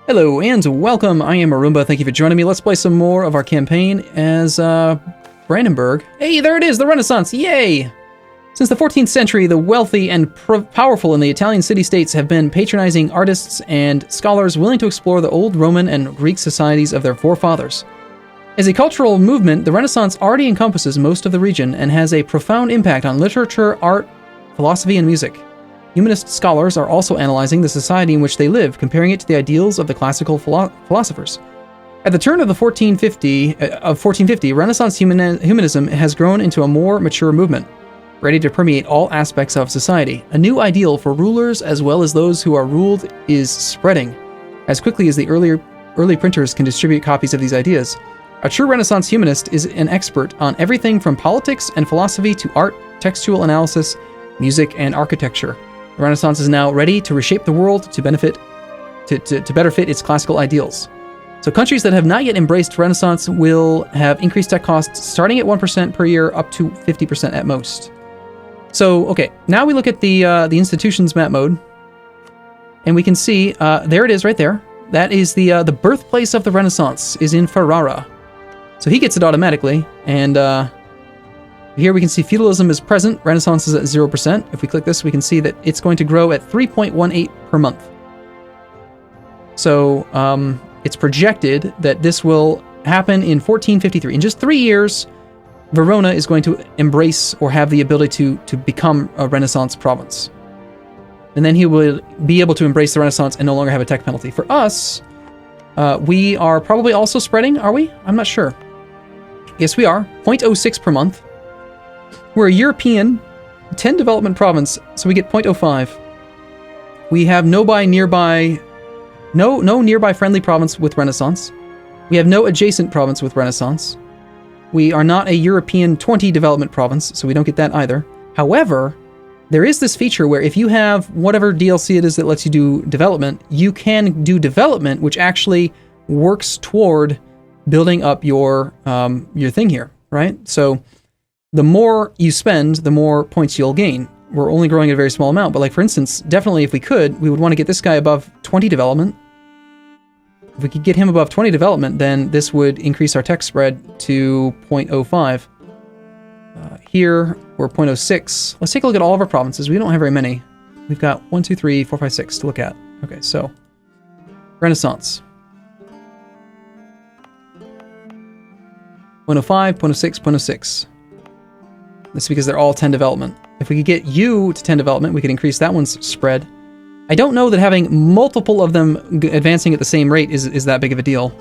Hello and welcome, I am Arumba, thank you for joining me. Let's play some more of our campaign as Brandenburg. Hey, there it is, the Renaissance, yay! Since the 14th century, the wealthy and powerful in the Italian city-states have been patronizing artists and scholars willing to explore the old Roman and Greek societies of their forefathers. As a cultural movement, the Renaissance already encompasses most of the region and has a profound impact on literature, art, philosophy, and music. Humanist scholars are also analyzing the society in which they live, comparing it to the ideals of the classical philosophers. At the turn of the 1450, Renaissance humanism has grown into a more mature movement, ready to permeate all aspects of society. A new ideal for rulers as well as those who are ruled is spreading. As quickly as the early printers can distribute copies of these ideas, a true Renaissance humanist is an expert on everything from politics and philosophy to art, textual analysis, music, and architecture. The Renaissance is now ready to reshape the world to better fit its classical ideals. So countries that have not yet embraced Renaissance will have increased tech costs starting at 1% per year up to 50% at most. So, okay, now we look at the institutions map mode, and we can see, there it is right there. That is the birthplace of the Renaissance is in Ferrara. So he gets it automatically, and here we can see feudalism is present, Renaissance is at 0%. If we click this, we can see that it's going to grow at 3.18 per month. So it's projected that this will happen in 1453. In just 3 years, Verona is going to embrace or have the ability to become a Renaissance province. And then he will be able to embrace the Renaissance and no longer have a tech penalty. For us, we are probably also spreading, are we? I'm not sure. Yes, we are. 0.06 per month. We're a European 10 development province, so we get 0.05. We have no nearby friendly province with Renaissance. We have no adjacent province with Renaissance. We are not a European 20 development province, so we don't get that either. However, there is this feature where if you have whatever DLC it is that lets you do development, you can do development which actually works toward building up your thing here, right? So the more you spend, the more points you'll gain. We're only growing at a very small amount, but like for instance, definitely if we could, we would want to get this guy above 20 development. If we could get him above 20 development, then this would increase our tech spread to 0.05. Here, we're 0.06. Let's take a look at all of our provinces. We don't have very many. We've got 1, 2, 3, 4, 5, 6 to look at. Okay, so Renaissance. 0.05, 0.06, 0.06. This is because they're all 10 development. If we could get you to 10 development, we could increase that one's spread. I don't know that having multiple of them advancing at the same rate is that big of a deal.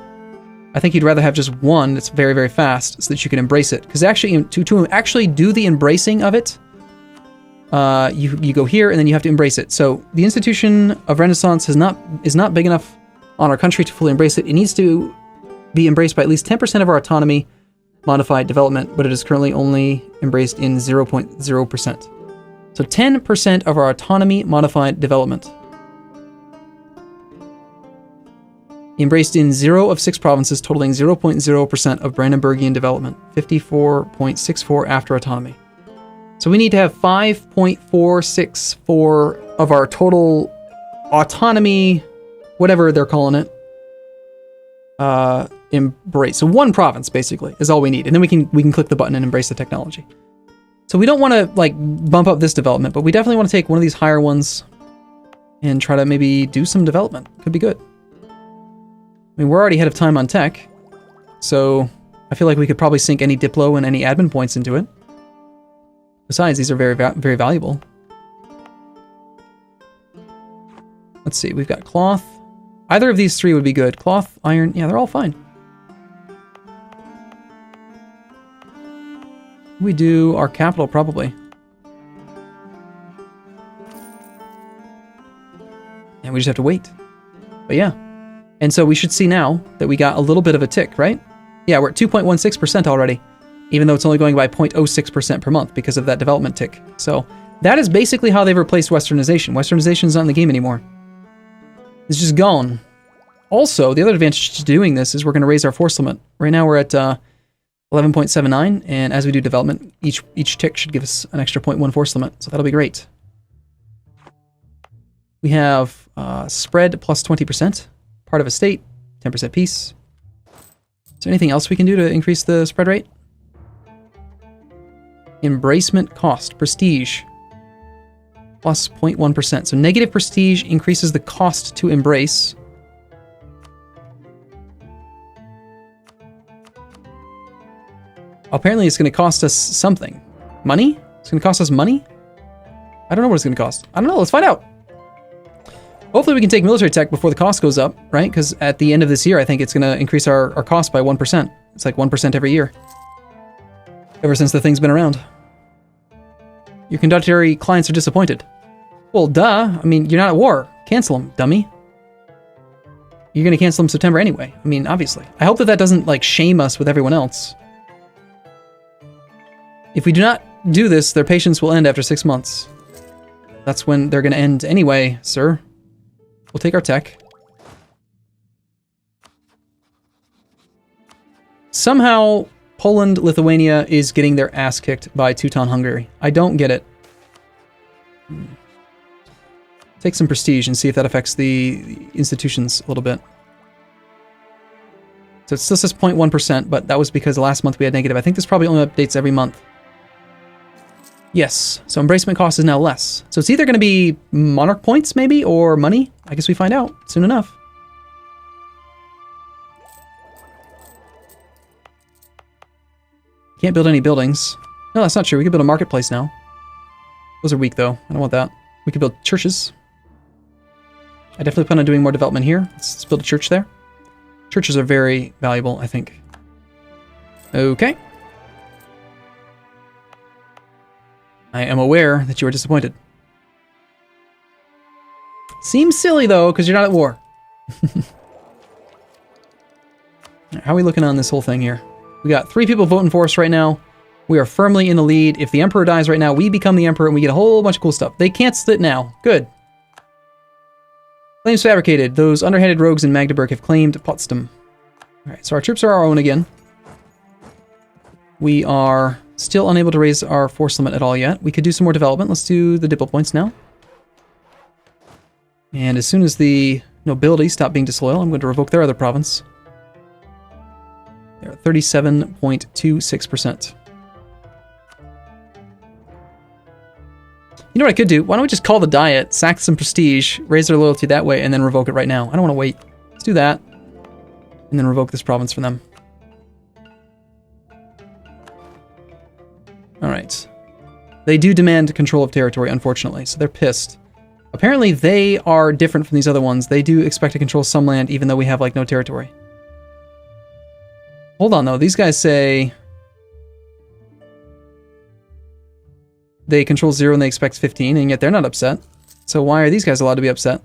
I think you'd rather have just one that's very, very fast so that you can embrace it. Because actually, to actually do the embracing of it, you go here and then you have to embrace it. So the institution of Renaissance is not big enough on our country to fully embrace it. It needs to be embraced by at least 10% of our autonomy modified development, but it is currently only embraced in 0.0%. So 10% of our autonomy modified development. Embraced in 0 of 6 provinces, totaling 0.0% of Brandenburgian development, 54.64 after autonomy. So we need to have 5.464 of our total autonomy, whatever they're calling it, embrace. So one province basically is all we need, and then we can click the button and embrace the technology. So we don't want to like bump up this development, but we definitely want to take one of these higher ones and try to maybe do some development. Could be good. I mean, we're already ahead of time on tech, so I feel like we could probably sink any Diplo and any admin points into it. Besides, these are very, very valuable. Let's see, we've got cloth. Either of these three would be good. Cloth, iron, yeah, they're all fine. We do our capital, probably. And we just have to wait. But yeah. And so we should see now that we got a little bit of a tick, right? Yeah, we're at 2.16% already, even though it's only going by 0.06% per month because of that development tick. So that is basically how they've replaced Westernization. Westernization is not in the game anymore. It's just gone. Also, the other advantage to doing this is we're going to raise our force limit. Right now we're at 11.79, and as we do development, each tick should give us an extra 0.1 force limit, so that'll be great. We have spread plus 20%. part of a state, 10% peace. Is there anything else we can do to increase the spread rate? Embracement cost, prestige, plus 0.1%. So negative prestige increases the cost to embrace. Apparently it's going to cost us something. Money? It's going to cost us money? I don't know what it's going to cost. I don't know. Let's find out. Hopefully we can take military tech before the cost goes up, right? Because at the end of this year, I think it's going to increase our cost by 1%. It's like 1% every year. Ever since the thing's been around. Your conductory clients are disappointed. Well, duh. I mean, you're not at war. Cancel them, dummy. You're going to cancel them September anyway. I mean, obviously. I hope that that doesn't, like, shame us with everyone else. If we do not do this, their patience will end after 6 months. That's when they're going to end anyway, sir. We'll take our tech. Somehow, Poland, Lithuania is getting their ass kicked by Teuton Hungary. I don't get it. Take some prestige and see if that affects the institutions a little bit. So it still says 0.1%, but that was because last month we had negative. I think this probably only updates every month. Yes, so embracement cost is now less. So it's either going to be monarch points, maybe, or money. I guess we find out soon enough. Can't build any buildings. No, that's not true. We can build a marketplace now. Those are weak, though. I don't want that. We can build churches. I definitely plan on doing more development here. Let's build a church there. Churches are very valuable, I think. Okay. I am aware that you are disappointed. Seems silly, though, because you're not at war. How are we looking on this whole thing here? We got 3 people voting for us right now. We are firmly in the lead. If the Emperor dies right now, we become the Emperor and we get a whole bunch of cool stuff. They canceled it now. Good. Claims fabricated. Those underhanded rogues in Magdeburg have claimed Potsdam. Alright, so our troops are our own again. We are still unable to raise our force limit at all yet. We could do some more development. Let's do the diplo points now. And as soon as the nobility stop being disloyal, I'm going to revoke their other province. They're at 37.26%. You know what I could do? Why don't we just call the Diet, sack some prestige, raise their loyalty that way, and then revoke it right now? I don't want to wait. Let's do that. And then revoke this province from them. Alright. They do demand control of territory, unfortunately, so they're pissed. Apparently they are different from these other ones. They do expect to control some land, even though we have, like, no territory. Hold on, though. These guys say they control 0 and they expect 15, and yet they're not upset. So why are these guys allowed to be upset?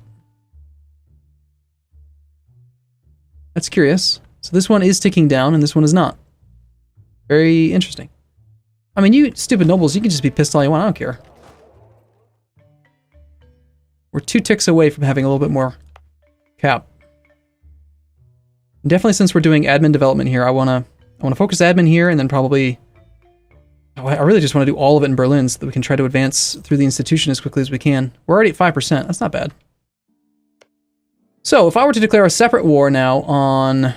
That's curious. So this one is ticking down, and this one is not. Very interesting. I mean, you stupid nobles, you can just be pissed all you want. I don't care. We're 2 ticks away from having a little bit more cap. And definitely, since we're doing admin development here, I wanna focus admin here, and then probably I really just want to do all of it in Berlin so that we can try to advance through the institution as quickly as we can. We're already at 5%. That's not bad. So, if I were to declare a separate war now on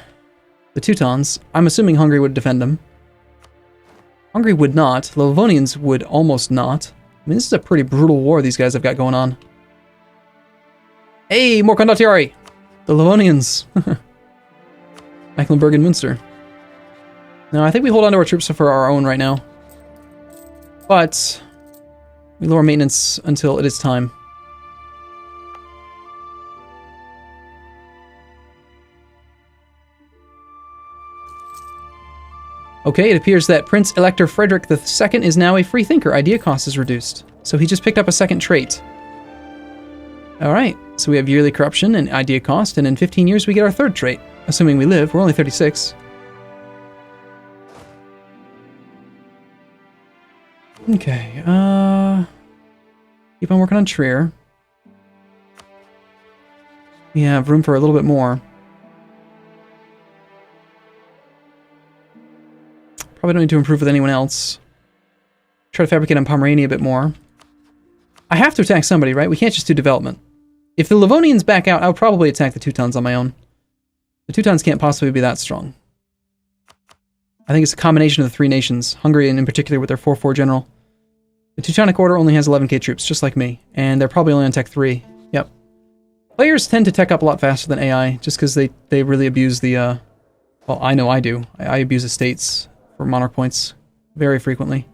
the Teutons, I'm assuming Hungary would defend them. Hungary would not. The Livonians would almost not. I mean, this is a pretty brutal war these guys have got going on. Hey, more condottieri! The Livonians. Mecklenburg and Munster. No, I think we hold on to our troops for our own right now. But we lower maintenance until it is time. Okay, it appears that Prince Elector Frederick II is now a free thinker. Idea cost is reduced. So he just picked up a second trait. Alright, so we have yearly corruption and idea cost, and in 15 years we get our 3rd trait. Assuming we live, we're only 36. Okay, keep on working on Trier. We have room for a little bit more. Probably don't need to improve with anyone else. Try to fabricate on Pomerania a bit more. I have to attack somebody, right? We can't just do development. If the Livonians back out, I'll probably attack the Teutons on my own. The Teutons can't possibly be that strong. I think it's a combination of the three nations, Hungary and in particular with their 4-4 general. The Teutonic Order only has 11k troops, just like me, and they're probably only on Tech 3. Yep. Players tend to tech up a lot faster than AI, just because they really abuse the, well, I know I do. I abuse estates for monarch points very frequently.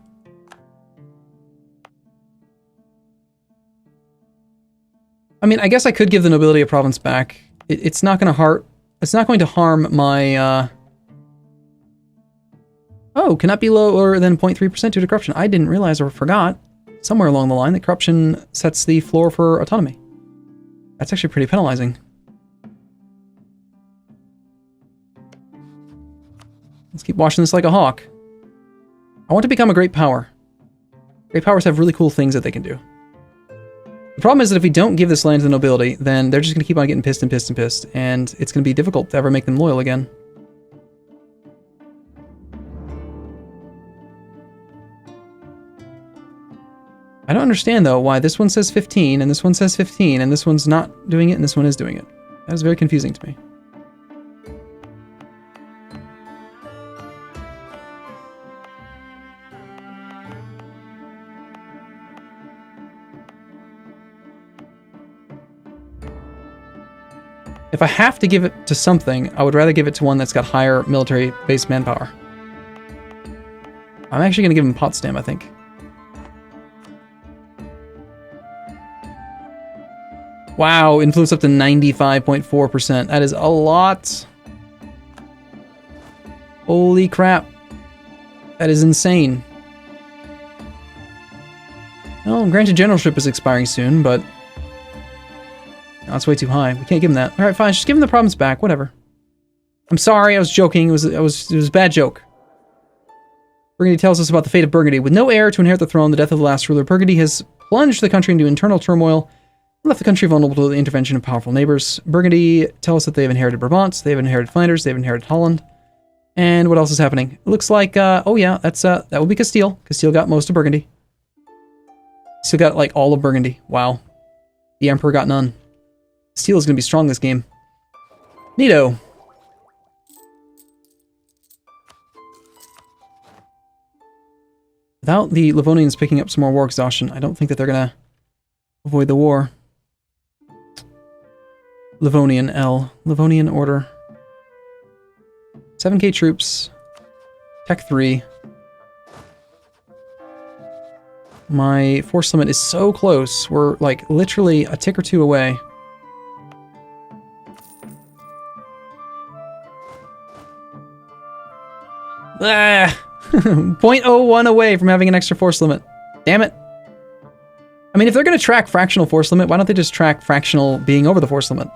I mean, I guess I could give the nobility a province back. It's not going to harm my, Oh, cannot be lower than 0.3% due to corruption. I didn't realize or forgot somewhere along the line that corruption sets the floor for autonomy. That's actually pretty penalizing. Let's keep watching this like a hawk. I want to become a great power. Great powers have really cool things that they can do. The problem is that if we don't give this land to the nobility, then they're just going to keep on getting pissed and pissed and pissed, and it's going to be difficult to ever make them loyal again. I don't understand, though, why this one says 15, and this one says 15, and this one's not doing it, and this one is doing it. That is very confusing to me. If I have to give it to something, I would rather give it to one that's got higher military base manpower. I'm actually going to give him Potsdam, I think. Wow, influence up to 95.4%. That is a lot. Holy crap. That is insane. Well, granted generalship is expiring soon, but no, that's way too high. We can't give him that. All right, fine. Just give him the province back. Whatever. I'm sorry. I was joking. It was a bad joke. Burgundy tells us about the fate of Burgundy. With no heir to inherit the throne, the death of the last ruler, Burgundy has plunged the country into internal turmoil and left the country vulnerable to the intervention of powerful neighbors. Burgundy tell us that they've inherited Brabant, they've inherited Flanders, they've inherited Holland. And what else is happening? It looks like, oh yeah, that would be Castile. Castile got most of Burgundy. Still got, like, all of Burgundy. Wow. The Emperor got none. Castile is going to be strong this game. Neato. Without the Livonians picking up some more war exhaustion, I don't think that they're going to avoid the war. Livonian L. Livonian Order. 7k troops. Tech 3. My force limit is so close. We're, like, literally a tick or two away. Ah! 0.01 away from having an extra force limit. Damn it. I mean, if they're going to track fractional force limit, why don't they just track fractional being over the force limit,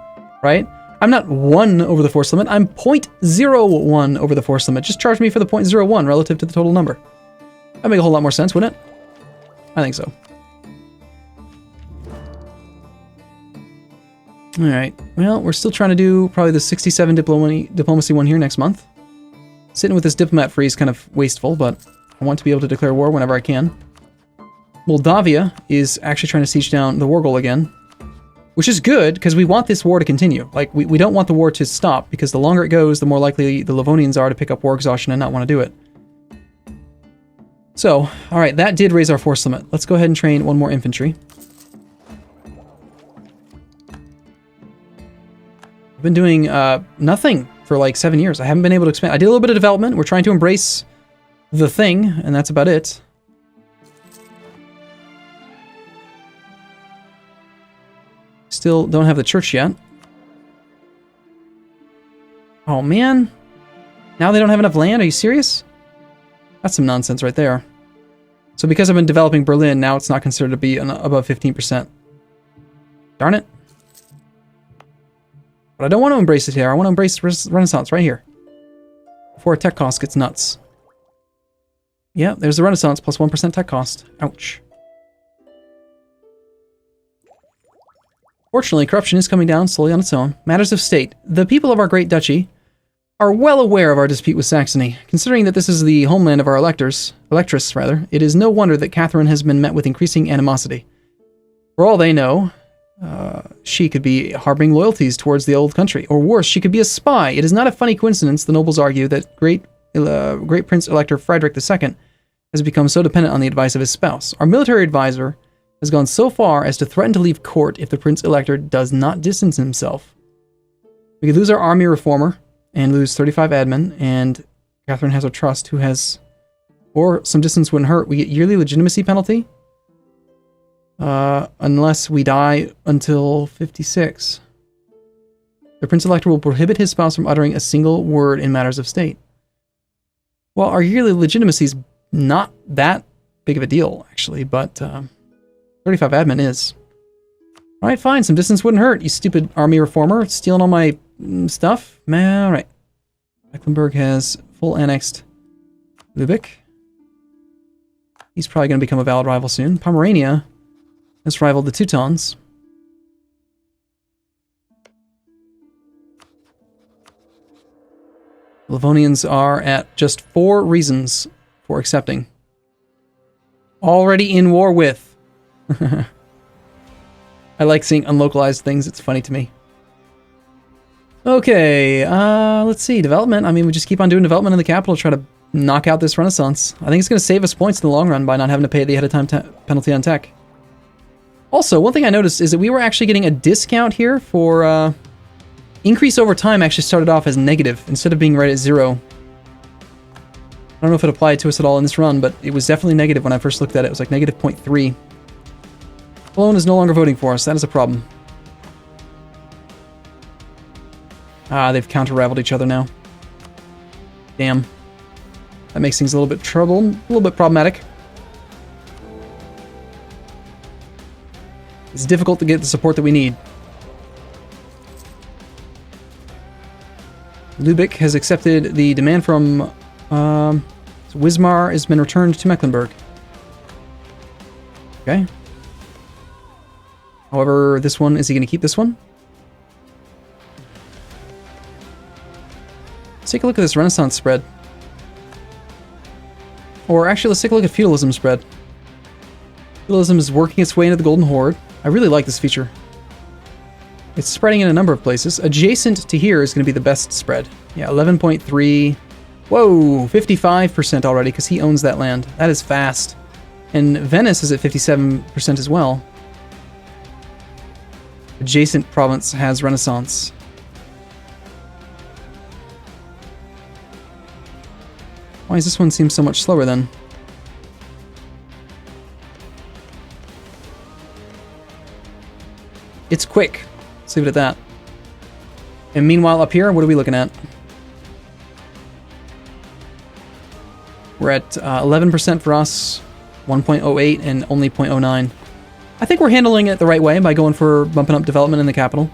right? I'm not 1 over the force limit, I'm 0.01 over the force limit. Just charge me for the 0.01 relative to the total number. That'd make a whole lot more sense, wouldn't it? I think so. Alright, well, we're still trying to do probably the 67 diplomacy one here next month. Sitting with this diplomat free is kind of wasteful, but I want to be able to declare war whenever I can. Moldavia is actually trying to siege down the war goal again, which is good, because we want this war to continue. Like, we don't want the war to stop, because the longer it goes, the more likely the Livonians are to pick up war exhaustion and not want to do it. So, alright, that did raise our force limit. Let's go ahead and train one more infantry. I've been doing nothing for like 7 years. I haven't been able to expand. I did a little bit of development. We're trying to embrace the thing, and that's about it. Still don't have the church yet. Oh man. Now they don't have enough land? Are you serious? That's some nonsense right there. So because I've been developing Berlin, now it's not considered to be above 15%. Darn it. But I don't want to embrace it here. I want to embrace Renaissance right here. Before tech cost gets nuts. Yeah, there's the Renaissance plus 1% tech cost. Ouch. Fortunately, corruption is coming down slowly on its own. Matters of state. The people of our great duchy are well aware of our dispute with Saxony. Considering that this is the homeland of our electress, it is no wonder that Catherine has been met with increasing animosity. For all they know, She could be harboring loyalties towards the old country. Or worse, she could be a spy. It is not a funny coincidence, the nobles argue, that Great Prince-Elector Frederick II has become so dependent on the advice of his spouse. Our military advisor has gone so far as to threaten to leave court if the Prince-Elector does not distance himself. We could lose our army reformer and lose 35 admin, and Catherine has our trust, who has... Or some distance wouldn't hurt. We get yearly legitimacy penalty. Unless we die until 56. The Prince-Elector will prohibit his spouse from uttering a single word in matters of state. Well, our yearly legitimacy is not that big of a deal, actually, but 35 admin is. Alright, fine, some distance wouldn't hurt, you stupid army reformer, stealing all my stuff. Alright. Mecklenburg has full annexed Lübeck. He's probably going to become a valid rival soon. Pomerania has rivaled the Teutons. Livonians are at just 4 reasons for accepting. Already in war with. I like seeing unlocalized things, it's funny to me. Okay, let's see, development. I mean, we just keep on doing development in the capital, try to knock out this Renaissance. I think it's going to save us points in the long run by not having to pay the ahead of time penalty on tech. Also, one thing I noticed is that we were actually getting a discount here for increase over time actually started off as negative instead of being right at 0. I don't know if it applied to us at all in this run, but it was definitely negative when I first looked at it. It was like negative 0.3. Cologne is no longer voting for us. That is a problem. Ah, they've counter-rivaled each other now. Damn. That makes things a little bit problematic. It's difficult to get the support that we need. Lübeck has accepted the demand from... Wismar has been returned to Mecklenburg. Okay. However, this one, is he going to keep this one? Let's take a look at this Renaissance spread. Or actually, let's take a look at feudalism spread. Feudalism is working its way into the Golden Horde. I really like this feature. It's spreading in a number of places. Adjacent to here is going to be the best spread. Yeah, 11.3. Whoa, 55% already, because he owns that land. That is fast. And Venice is at 57% as well. Adjacent province has Renaissance. Why does this one seem so much slower then? It's quick. Let's leave it at that. And meanwhile up here, what are we looking at? We're at 11% for us, 1.08, and only 0.09. I think we're handling it the right way by going for bumping up development in the capital.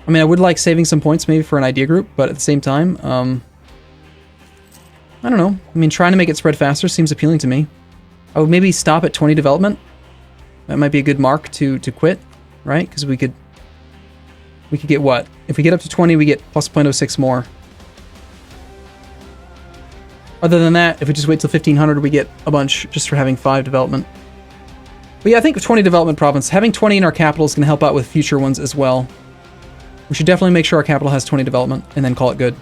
I mean, I would like saving some points maybe for an idea group, but at the same time, I don't know. I mean, trying to make it spread faster seems appealing to me. I would maybe stop at 20 development. That might be a good mark to quit, right? Because we could get what? If we get up to 20, we get plus 0.06 more. Other than that, if we just wait till 1500, we get a bunch just for having 5 development. But yeah, I think 20 development province, having 20 in our capital is going to help out with future ones as well. We should definitely make sure our capital has 20 development and then call it good.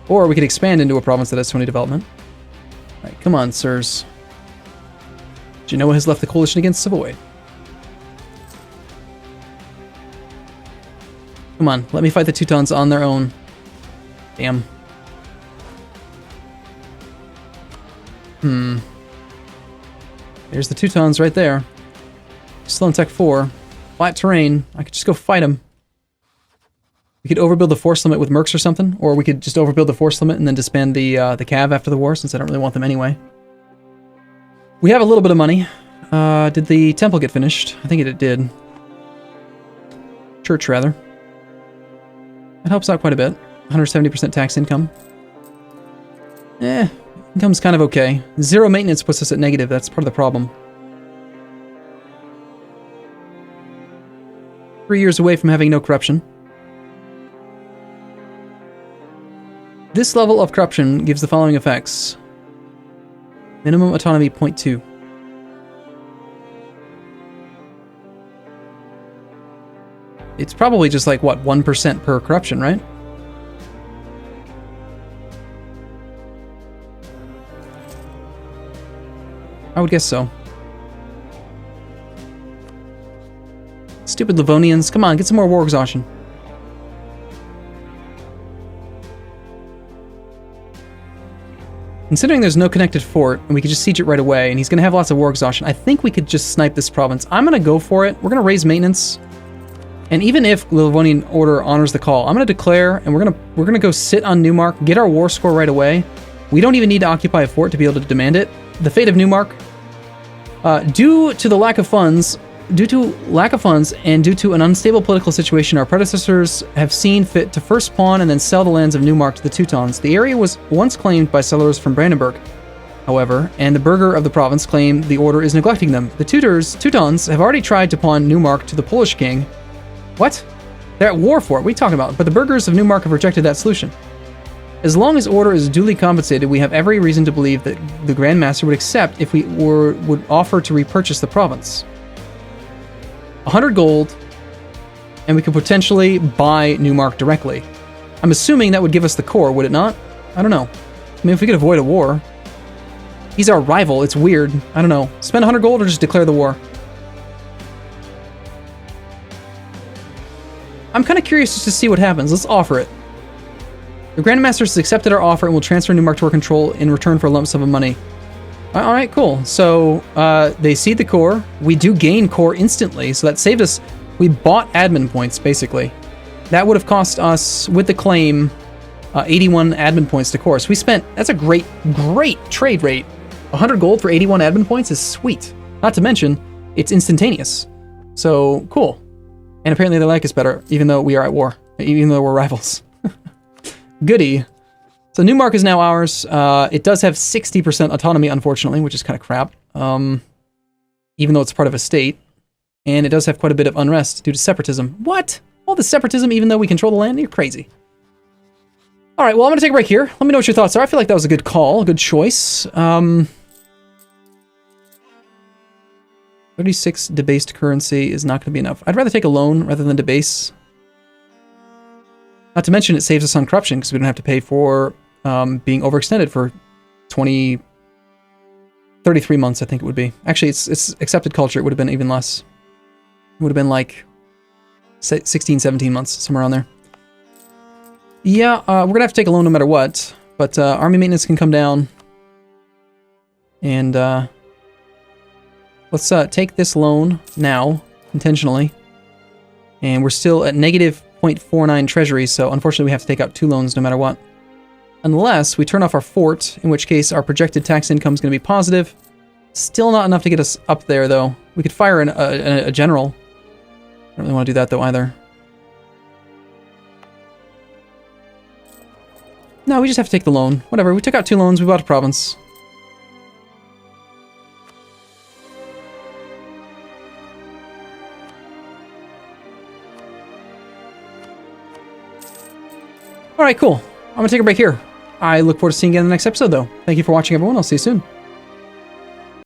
Or we could expand into a province that has 20 development. All right, come on, sirs. Genoa has left the coalition against Savoy. Come on, let me fight the Teutons on their own. Damn. There's the Teutons right there. Still in Tech 4. Flat terrain. I could just go fight them. We could overbuild the force limit with mercs or something, or we could just overbuild the force limit and then disband the cav after the war, since I don't really want them anyway. We have a little bit of money. Did the temple get finished? I think it did. Church, rather. That helps out quite a bit. 170% tax income. Income's kind of okay. 0 maintenance puts us at negative. That's part of the problem. 3 years away from having no corruption. This level of corruption gives the following effects. Minimum autonomy 0.2. it's probably just like, what, 1% per corruption, right? I would guess so. Stupid Livonians. Come on, get some more war exhaustion. Considering there's no connected fort, and we could just siege it right away, and he's going to have lots of war exhaustion, I think we could just snipe this province. I'm going to go for it. We're going to raise maintenance. And even if the Livonian Order honors the call, I'm going to declare, and we're going to go sit on Neumark, get our war score right away. We don't even need to occupy a fort to be able to demand it. The fate of Neumark, due to lack of funds and due to an unstable political situation, our predecessors have seen fit to first pawn and then sell the lands of Neumark to the Teutons. The area was once claimed by settlers from Brandenburg, however, and the burgher of the province claimed the order is neglecting them. The Teutons have already tried to pawn Neumark to the Polish king. What? They're at war for it. What are you talking about? But the burghers of Neumark have rejected that solution. As long as order is duly compensated, we have every reason to believe that the Grand Master would accept if we would offer to repurchase the province. 100 gold, and we could potentially buy Neumark directly. I'm assuming that would give us the core, would it not? I don't know. I mean, if we could avoid a war. He's our rival, it's weird. I don't know. Spend 100 gold or just declare the war? I'm kind of curious just to see what happens. Let's offer it. The Grandmaster has accepted our offer and will transfer Neumark to our control in return for a lump sum of money. Alright, cool. So, they cede the core. We do gain core instantly, so that saved us. We bought admin points, basically. That would have cost us, with the claim, 81 admin points to core. So we spent, that's a great trade rate. 100 gold for 81 admin points is sweet. Not to mention, it's instantaneous. So, cool. And apparently they like us better, even though we are at war. Even though we're rivals. Goody. So Neumark is now ours. It does have 60% autonomy, unfortunately, which is kind of crap. Even though it's part of a state. And it does have quite a bit of unrest due to separatism. What? All the separatism even though we control the land? You're crazy. Alright, well, I'm going to take a break here. Let me know what your thoughts are. I feel like that was a good call, a good choice. 36 debased currency is not going to be enough. I'd rather take a loan rather than debase. Not to mention it saves us on corruption because we don't have to pay for being overextended for 33 months, I think it would be. Actually, it's accepted culture. It would have been even less. It would have been like 16, 17 months, somewhere around there. Yeah, we're going to have to take a loan no matter what, but army maintenance can come down. And let's take this loan now, intentionally. And we're still at negative 0.49 treasury, so unfortunately we have to take out 2 loans no matter what. Unless we turn off our fort, in which case our projected tax income is going to be positive. Still not enough to get us up there, though. We could fire a general. I don't really want to do that, though, either. No, we just have to take the loan. Whatever, we took out 2 loans, we bought a province. Alright, cool. I'm going to take a break here. I look forward to seeing you in the next episode, though. Thank you for watching, everyone. I'll see you soon.